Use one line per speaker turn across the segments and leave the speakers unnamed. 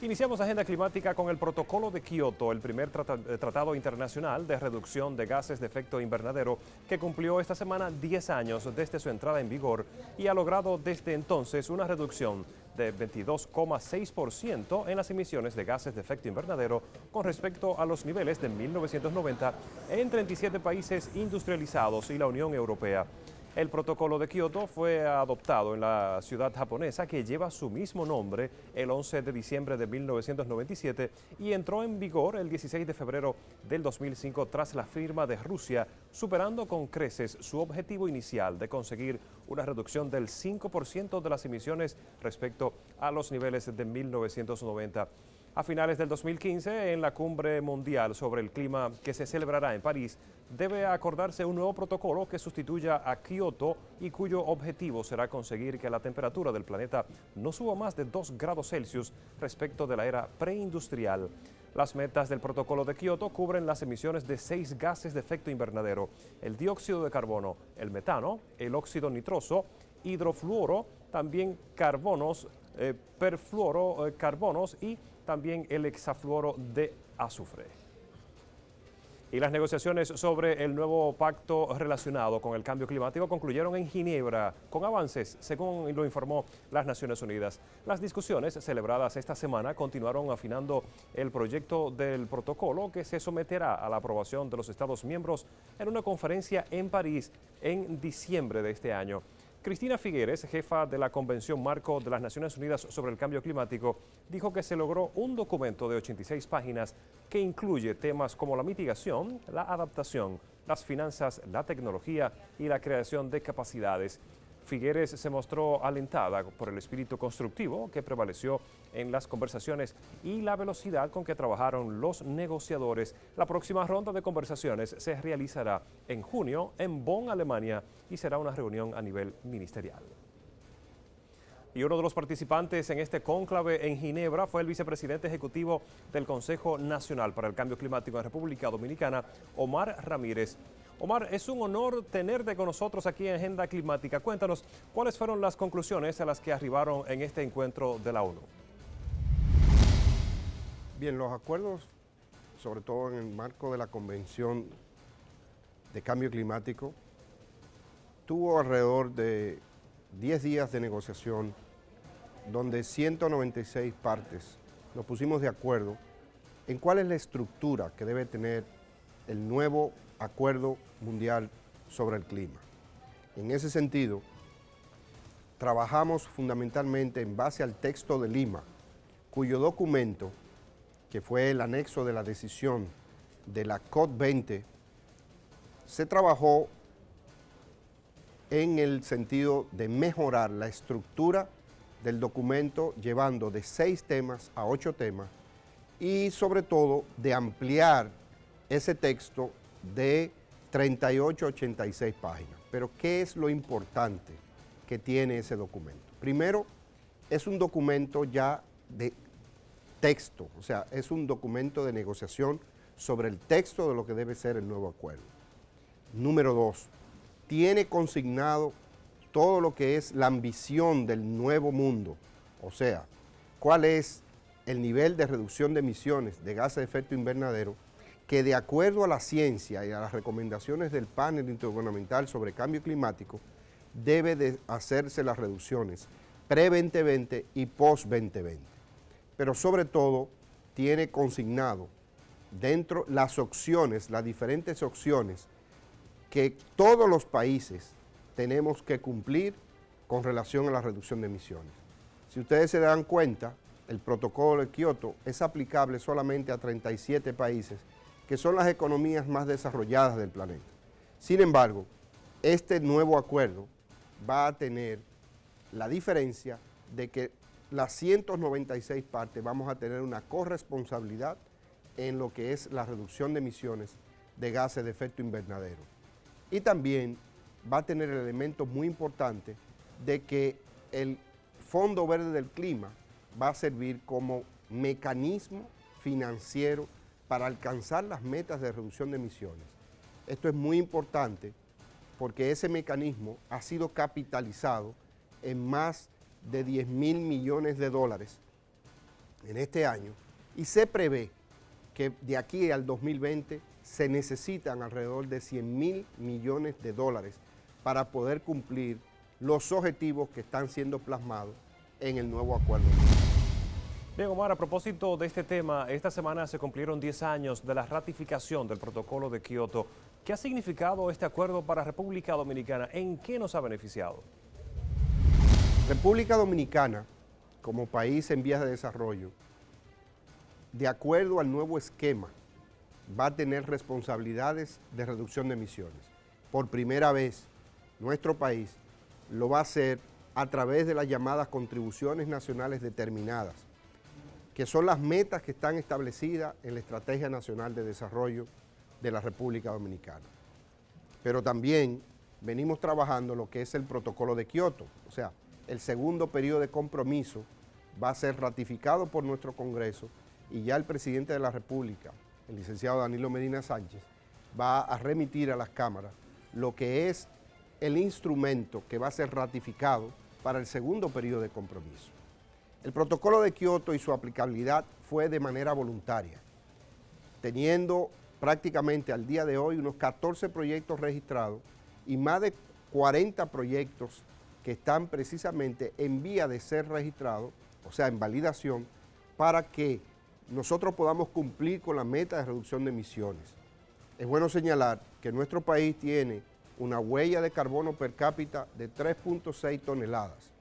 Iniciamos Agenda Climática con el Protocolo de Kioto, el primer tratado internacional de reducción de gases de efecto invernadero que cumplió esta semana 10 años desde su entrada en vigor y ha logrado desde entonces una reducción de 22,6% en las emisiones de gases de efecto invernadero con respecto a los niveles de 1990 en 37 países industrializados y la Unión Europea. El protocolo de Kioto fue adoptado en la ciudad japonesa que lleva su mismo nombre el 11 de diciembre de 1997 y entró en vigor el 16 de febrero del 2005 tras la firma de Rusia, superando con creces su objetivo inicial de conseguir una reducción del 5% de las emisiones respecto a los niveles de 1990. A finales del 2015, en la Cumbre Mundial sobre el Clima que se celebrará en París, debe acordarse un nuevo protocolo que sustituya a Kioto y cuyo objetivo será conseguir que la temperatura del planeta no suba más de 2 grados Celsius respecto de la era preindustrial. Las metas del protocolo de Kioto cubren las emisiones de 6 gases de efecto invernadero: el dióxido de carbono, el metano, el óxido nitroso, hidrofluoro, también carbonos, perfluorocarbonos y también el hexafluoro de azufre. Y las negociaciones sobre el nuevo pacto relacionado con el cambio climático concluyeron en Ginebra con avances, según lo informó las Naciones Unidas. Las discusiones celebradas esta semana continuaron afinando el proyecto del protocolo que se someterá a la aprobación de los Estados miembros en una conferencia en París en diciembre de este año. Cristina Figueres, jefa de la Convención Marco de las Naciones Unidas sobre el Cambio Climático, dijo que se logró un documento de 86 páginas que incluye temas como la mitigación, la adaptación, las finanzas, la tecnología y la creación de capacidades. Figueres se mostró alentada por el espíritu constructivo que prevaleció en las conversaciones y la velocidad con que trabajaron los negociadores. La próxima ronda de conversaciones se realizará en junio en Bonn, Alemania, y será una reunión a nivel ministerial. Y uno de los participantes en este cónclave en Ginebra fue el vicepresidente ejecutivo del Consejo Nacional para el Cambio Climático en República Dominicana, Omar Ramírez. Omar, es un honor tenerte con nosotros aquí en Agenda Climática. Cuéntanos, ¿cuáles fueron las conclusiones a las que arribaron en este encuentro de la ONU?
Bien, los acuerdos, sobre todo en el marco de la Convención de Cambio Climático, tuvo alrededor de 10 días de negociación, donde 196 partes nos pusimos de acuerdo en cuál es la estructura que debe tener el nuevo Acuerdo Mundial sobre el Clima. En ese sentido, trabajamos fundamentalmente en base al texto de Lima, cuyo documento, que fue el anexo de la decisión de la COP20, se trabajó en el sentido de mejorar la estructura del documento, llevando de 6 temas a 8 temas y sobre todo de ampliar ese texto de 38 a 86 páginas. Pero ¿qué es lo importante que tiene ese documento? Primero, es un documento ya de texto, o sea, es un documento de negociación sobre el texto de lo que debe ser el nuevo acuerdo. Número 2, tiene consignado todo lo que es la ambición del nuevo mundo, o sea, cuál es el nivel de reducción de emisiones de gases de efecto invernadero que, de acuerdo a la ciencia y a las recomendaciones del panel intergubernamental sobre cambio climático, debe de hacerse las reducciones pre-2020 y post-2020. Pero sobre todo tiene consignado dentro las opciones, las diferentes opciones que todos los países tenemos que cumplir con relación a la reducción de emisiones. Si ustedes se dan cuenta, el protocolo de Kioto es aplicable solamente a 37 países, que son las economías más desarrolladas del planeta. Sin embargo, este nuevo acuerdo va a tener la diferencia de que las 196 partes vamos a tener una corresponsabilidad en lo que es la reducción de emisiones de gases de efecto invernadero. Y también va a tener el elemento muy importante de que el Fondo Verde del Clima va a servir como mecanismo financiero para alcanzar las metas de reducción de emisiones. Esto es muy importante porque ese mecanismo ha sido capitalizado en más de 10.000 millones de dólares en este año y se prevé que de aquí al 2020 se necesitan alrededor de 100.000 millones de dólares para poder cumplir los objetivos que están siendo plasmados en el nuevo acuerdo.
Bien, Omar, a propósito de este tema, esta semana se cumplieron 10 años de la ratificación del Protocolo de Kioto. ¿Qué ha significado este acuerdo para República Dominicana? ¿En qué nos ha beneficiado?
República Dominicana, como país en vías de desarrollo, de acuerdo al nuevo esquema, va a tener responsabilidades de reducción de emisiones. Por primera vez, nuestro país lo va a hacer a través de las llamadas contribuciones nacionales determinadas, que son las metas que están establecidas en la Estrategia Nacional de Desarrollo de la República Dominicana. Pero también venimos trabajando lo que es el Protocolo de Kioto, o sea, el segundo periodo de compromiso va a ser ratificado por nuestro Congreso y ya el presidente de la República, el licenciado Danilo Medina Sánchez, va a remitir a las cámaras lo que es el instrumento que va a ser ratificado para el segundo periodo de compromiso. El Protocolo de Kioto y su aplicabilidad fue de manera voluntaria, teniendo prácticamente al día de hoy unos 14 proyectos registrados y más de 40 proyectos que están precisamente en vía de ser registrados, o sea, en validación, para que nosotros podamos cumplir con la meta de reducción de emisiones. Es bueno señalar que nuestro país tiene una huella de carbono per cápita de 3.6 toneladas.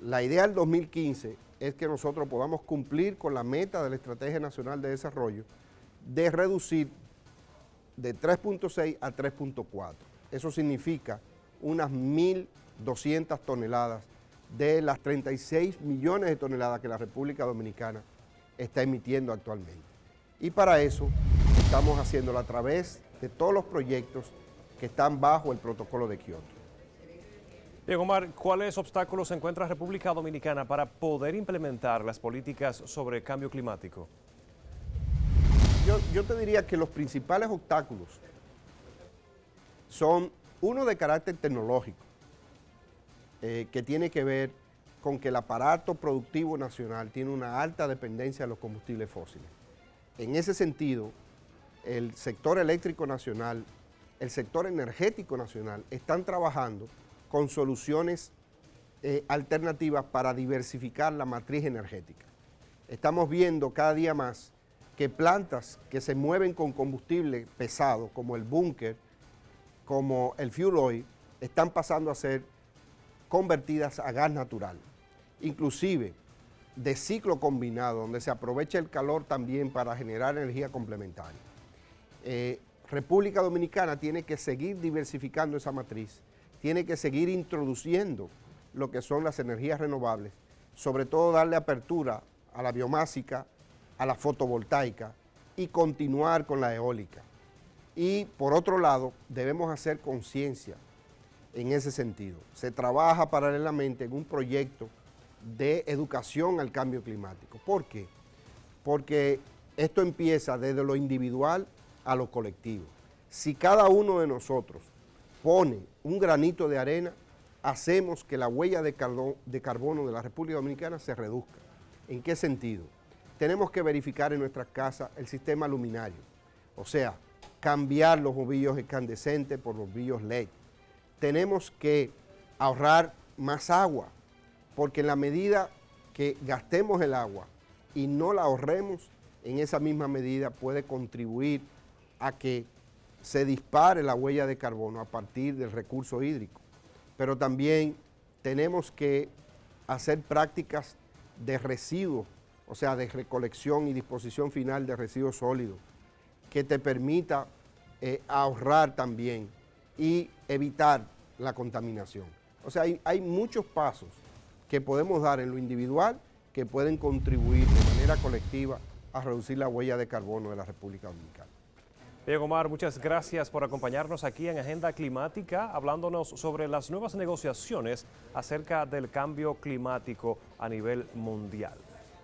La idea del 2015 es que nosotros podamos cumplir con la meta de la Estrategia Nacional de Desarrollo de reducir de 3.6 a 3.4. Eso significa unas 1.200 toneladas de las 36 millones de toneladas que la República Dominicana está emitiendo actualmente. Y para eso estamos haciéndolo a través de todos los proyectos que están bajo el Protocolo de Kioto.
Bien, Omar, ¿cuáles obstáculos encuentra República Dominicana para poder implementar las políticas sobre cambio climático?
Yo te diría que los principales obstáculos son uno de carácter tecnológico, que tiene que ver con que el aparato productivo nacional tiene una alta dependencia de los combustibles fósiles. En ese sentido, el sector eléctrico nacional, el sector energético nacional están trabajando con soluciones alternativas para diversificar la matriz energética. Estamos viendo cada día más que plantas que se mueven con combustible pesado, como el búnker, como el fuel oil, están pasando a ser convertidas a gas natural, inclusive de ciclo combinado, donde se aprovecha el calor también para generar energía complementaria. República Dominicana tiene que seguir diversificando esa matriz, tiene que seguir introduciendo lo que son las energías renovables, sobre todo darle apertura a la biomásica, a la fotovoltaica y continuar con la eólica. Y por otro lado, debemos hacer conciencia en ese sentido. Se trabaja paralelamente en un proyecto de educación al cambio climático. ¿Por qué? Porque esto empieza desde lo individual a lo colectivo. Si cada uno de nosotros pone un granito de arena, hacemos que la huella de carbono de la República Dominicana se reduzca. ¿En qué sentido? Tenemos que verificar en nuestras casas el sistema luminario, o sea, cambiar los bombillos incandescentes por bombillos LED. Tenemos que ahorrar más agua, porque en la medida que gastemos el agua y no la ahorremos, en esa misma medida puede contribuir a que se dispare la huella de carbono a partir del recurso hídrico. Pero también tenemos que hacer prácticas de residuos, o sea, de recolección y disposición final de residuos sólidos, que te permita ahorrar también y evitar la contaminación. O sea, hay muchos pasos que podemos dar en lo individual que pueden contribuir de manera colectiva a reducir la huella de carbono de la República Dominicana.
Bien, Omar, muchas gracias por acompañarnos aquí en Agenda Climática, hablándonos sobre las nuevas negociaciones acerca del cambio climático a nivel mundial.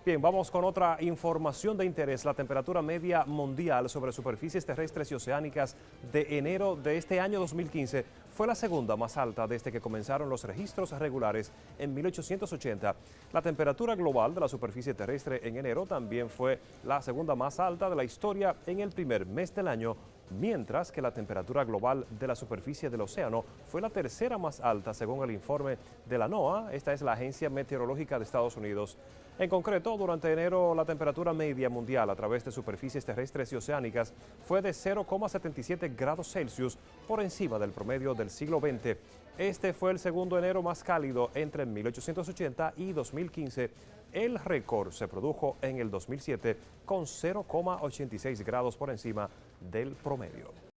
Bien, vamos con otra información de interés. La temperatura media mundial sobre superficies terrestres y oceánicas de enero de este año 2015 fue la segunda más alta desde que comenzaron los registros regulares en 1880. La temperatura global de la superficie terrestre en enero también fue la segunda más alta de la historia en el primer mes del año, mientras que la temperatura global de la superficie del océano fue la tercera más alta según el informe de la NOAA. Esta es la Agencia Meteorológica de Estados Unidos. En concreto, durante enero la temperatura media mundial a través de superficies terrestres y oceánicas fue de 0,77 grados Celsius por encima del promedio del siglo XX. Este fue el segundo enero más cálido entre 1880 y 2015. El récord se produjo en el 2007 con 0,86 grados por encima del promedio.